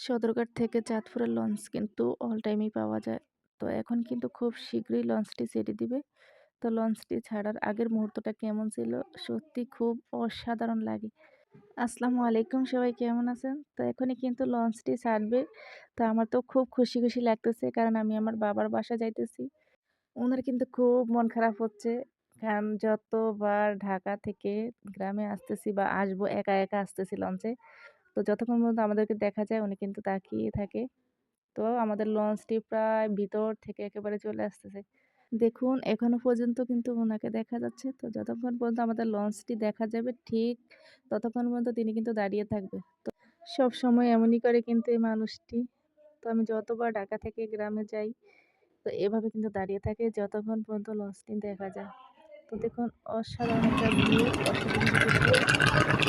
সদরঘাট থেকে চাঁদপুরের লঞ্চ কিন্তু অল টাইমেই পাওয়া যায়। তো এখন কিন্তু খুব শীঘ্রই লঞ্চটি ছেড়ে দিবে। তো লঞ্চটি ছাড়ার আগের মুহূর্তটা কেমন ছিল? সত্যি খুব অসাধারণ লাগে। আসসালামু আলাইকুম, সবাই কেমন আছেন? তো এখনই কিন্তু লঞ্চটি ছাড়বে। তো আমার তো খুব খুশি, খুশি লাগতেছে কারণ আমি আমার বাবার বাসায় যাইতেছি। উনার কিন্তু খুব মন খারাপ হচ্ছে। কারণ যতবার ঢাকা থেকে গ্রামে আসতেছি বা আসবো একা, একা আসতেছি লঞ্চে। তো যতক্ষণ পর্যন্ত আমাদেরকে দেখা যায় উনি কিন্তু তাকিয়ে থাকে। তো আমাদের লঞ্চটি প্রায় ভিতর থেকে একেবারে চলে আসতেছে। দেখুন এখনো পর্যন্ত কিন্তু উনাকে দেখা যাচ্ছে। তো যতক্ষণ পর্যন্ত আমাদের লঞ্চটি দেখা যাবে ঠিক ততক্ষণ পর্যন্ত তিনি কিন্তু দাঁড়িয়ে থাকবে। তো সবসময় এমনই করে কিন্তু এই মানুষটি। তো আমি যতবার ঢাকা থেকে গ্রামে যাই তো এভাবে কিন্তু দাঁড়িয়ে থাকে যতক্ষণ পর্যন্ত লঞ্চটি দেখা যায়। তো দেখুন অসাধারণ একটা ভিউ, অসাধারণ দৃশ্য।